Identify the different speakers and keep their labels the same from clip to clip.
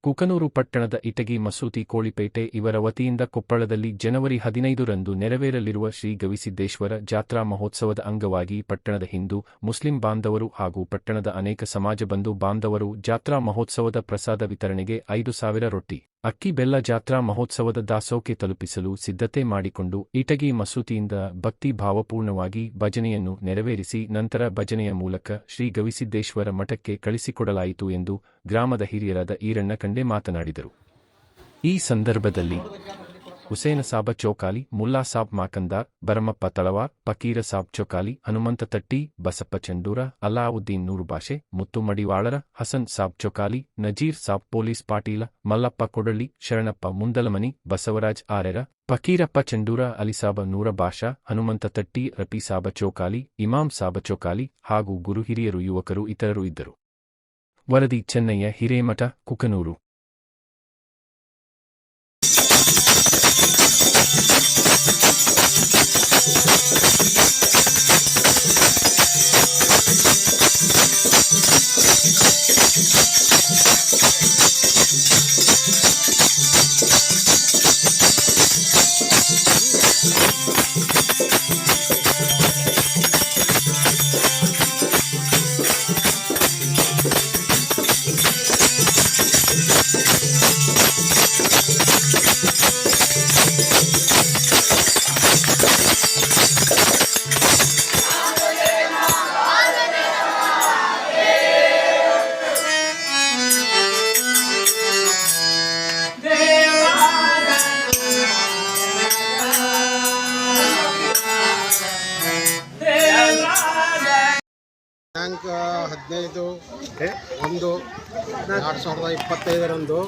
Speaker 1: ಕುಕನೂರು ಪಟ್ಟಣದ ಇಟಗಿ ಮಸೂತಿ ಕೋಳಿಪೇಟೆ ಇವರ ವತಿಯಿಂದ ಕೊಪ್ಪಳದಲ್ಲಿ ಜನವರಿ 15ರಂದು ನೆರವೇರಲಿರುವ ಶ್ರೀ ಗವಿಸಿದ್ದೇಶ್ವರ ಜಾತ್ರಾ ಮಹೋತ್ಸವದ ಅಂಗವಾಗಿ ಪಟ್ಟಣದ ಹಿಂದೂ ಮುಸ್ಲಿಂ ಬಾಂಧವರು ಹಾಗೂ ಪಟ್ಟಣದ ಅನೇಕ ಸಮಾಜ ಬಂಧು ಬಾಂಧವರು ಜಾತ್ರಾ ಮಹೋತ್ಸವದ ಪ್ರಸಾದ ವಿತರಣೆಗೆ 5,000 ರೊಟ್ಟಿ ಅಕ್ಕಿ ಬೆಲ್ಲ ಜಾತ್ರಾ ಮಹೋತ್ಸವದ ದಾಸೋಕೆ ತಲುಪಿಸಲು ಸಿದ್ಧತೆ ಮಾಡಿಕೊಂಡು ಇಟಗಿ ಮಸೂತಿಯಿಂದ ಭಕ್ತಿ ಭಾವಪೂರ್ಣವಾಗಿ ಭಜನೆಯನ್ನು ನೆರವೇರಿಸಿ ನಂತರ ಭಜನೆಯ ಮೂಲಕ ಶ್ರೀ ಗವಿಸಿದ್ದೇಶ್ವರ ಮಠಕ್ಕೆ ಕಳಿಸಿಕೊಡಲಾಯಿತು ಎಂದು ಗ್ರಾಮದ ಹಿರಿಯರಾದ ಈರಣ್ಣ ಕಂಡೆ ಮಾತನಾಡಿದರು. ಈ ಸಂದರ್ಭದಲ್ಲಿ ಹುಸೇನ ಸಾಬ ಚೋಕಾಲಿ, ಮುಲ್ಲಾ ಸಾಬ್ ಮಾಕಂದಾರ್, ಭರಮಪ್ಪ ತಳವಾರ್, ಫಕೀರ ಸಾಬ್ ಚೋಕಾಲಿ, ಹನುಮಂತ ತಟ್ಟಿ, ಬಸಪ್ಪ ಚಂಡೂರ, ಅಲಾವುದ್ದೀನ್ ನೂರು ಭಾಷೆ, ಮುತ್ತು ಮಡಿವಾಳರ, ಹಸನ್ ಸಾಬ್ ಚೋಕಾಲಿ, ನಜೀರ್ ಸಾಬ್ ಪೊಲೀಸ್ ಪಾಟೀಲ, ಮಲ್ಲಪ್ಪ ಕೊಡಳ್ಳಿ, ಶರಣಪ್ಪ ಮುಂದಲಮನಿ, ಬಸವರಾಜ್ ಆರೆರ, ಫಕೀರಪ್ಪ ಚಂಡೂರ, ಅಲಿಸಾಬ ನೂರ ಭಾಷಾ, ಹನುಮಂತ ತಟ್ಟಿ, ರಫಿ ಸಾಬ ಚೋಕಾಲಿ, ಇಮಾಮ್ ಸಾಬ ಚೋಕಾಲಿ ಹಾಗೂ ಗುರು ಹಿರಿಯರು ಯುವಕರು ಇತರರು ಇದ್ದರು. ವರದಿ ಚೆನ್ನಯ್ಯ ಹಿರೇಮಠ, ಕುಕನೂರು.
Speaker 2: ದಿನಾಂಕ 15/1/2025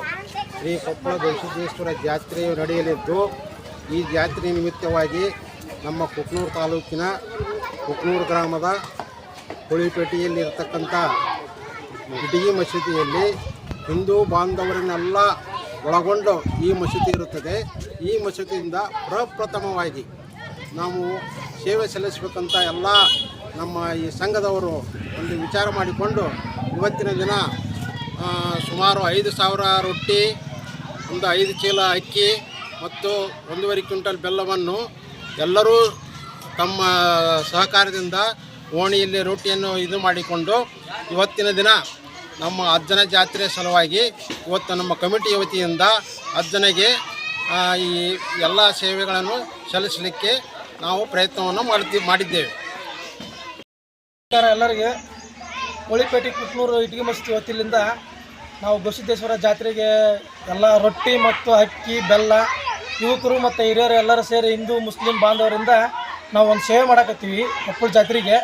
Speaker 2: ಶ್ರೀ ಕೊಪ್ಪಳ ಗವಿಸಿದ್ದೇಶ್ವರ ಜಾತ್ರೆಯು ನಡೆಯಲಿದ್ದು, ಈ ಜಾತ್ರೆ ನಿಮಿತ್ತವಾಗಿ ನಮ್ಮ ಕುಕನೂರು ತಾಲೂಕಿನ ಕುಕನೂರು ಗ್ರಾಮದ ಕೋಳಿಪೇಟೆಯಲ್ಲಿರ್ತಕ್ಕಂಥ ಇಟಗಿ ಮಸೀದಿಯಲ್ಲಿ ಹಿಂದೂ ಬಾಂಧವರನ್ನೆಲ್ಲ ಒಳಗೊಂಡು ಈ ಮಸೀದಿ ಇರುತ್ತದೆ. ಈ ಮಸೀದಿಯಿಂದ ಪ್ರಪ್ರಥಮವಾಗಿ ನಾವು ಸೇವೆ ಸಲ್ಲಿಸಬೇಕಂತ ಎಲ್ಲ ನಮ್ಮ ಈ ಸಂಘದವರು ಒಂದು ವಿಚಾರ ಮಾಡಿಕೊಂಡು ಇವತ್ತಿನ ದಿನ ಸುಮಾರು 5,000 ರೊಟ್ಟಿ, ಒಂದು 5 ಚೀಲ ಅಕ್ಕಿ ಮತ್ತು 1.5 ಕ್ವಿಂಟಲ್ ಬೆಲ್ಲವನ್ನು ಎಲ್ಲರೂ ತಮ್ಮ ಸಹಕಾರದಿಂದ ಓಣಿಯಲ್ಲಿ ರೊಟ್ಟಿಯನ್ನು ಇದು ಮಾಡಿಕೊಂಡು ಇವತ್ತಿನ ದಿನ ನಮ್ಮ ಅಜ್ಜನ ಜಾತ್ರೆ ಸಲುವಾಗಿ ಇವತ್ತು ನಮ್ಮ ಕಮಿಟಿ ವತಿಯಿಂದ ಅಜ್ಜನಿಗೆ ಈ ಎಲ್ಲ ಸೇವೆಗಳನ್ನು ಸಲ್ಲಿಸಲಿಕ್ಕೆ ನಾವು ಪ್ರಯತ್ನವನ್ನು ಮಾಡಿದ್ದೇವೆ.
Speaker 3: ಎಲ್ಲರಿಗೆ ಕೋಳಿಪೇಟೆ ಕುಕನೂರು ಇಟಗಿ ಮಸೀದಿ ವತಿಯಿಂದ ನಾವು ಗವಿಸಿದ್ದೇಶ್ವರ ಜಾತ್ರೆಗೆ ಎಲ್ಲ ರೊಟ್ಟಿ ಮತ್ತು ಅಕ್ಕಿ ಬೆಲ್ಲ ಯುವಕರು ಮತ್ತು ಹಿರಿಯರು ಎಲ್ಲರೂ ಸೇರಿ ಹಿಂದೂ ಮುಸ್ಲಿಂ ಬಾಂಧವರಿಂದ ನಾವು ಒಂದು ಸೇವೆ ಮಾಡಕತ್ತೀವಿ ಕೊಪ್ಪಳ ಜಾತ್ರೆಗೆ.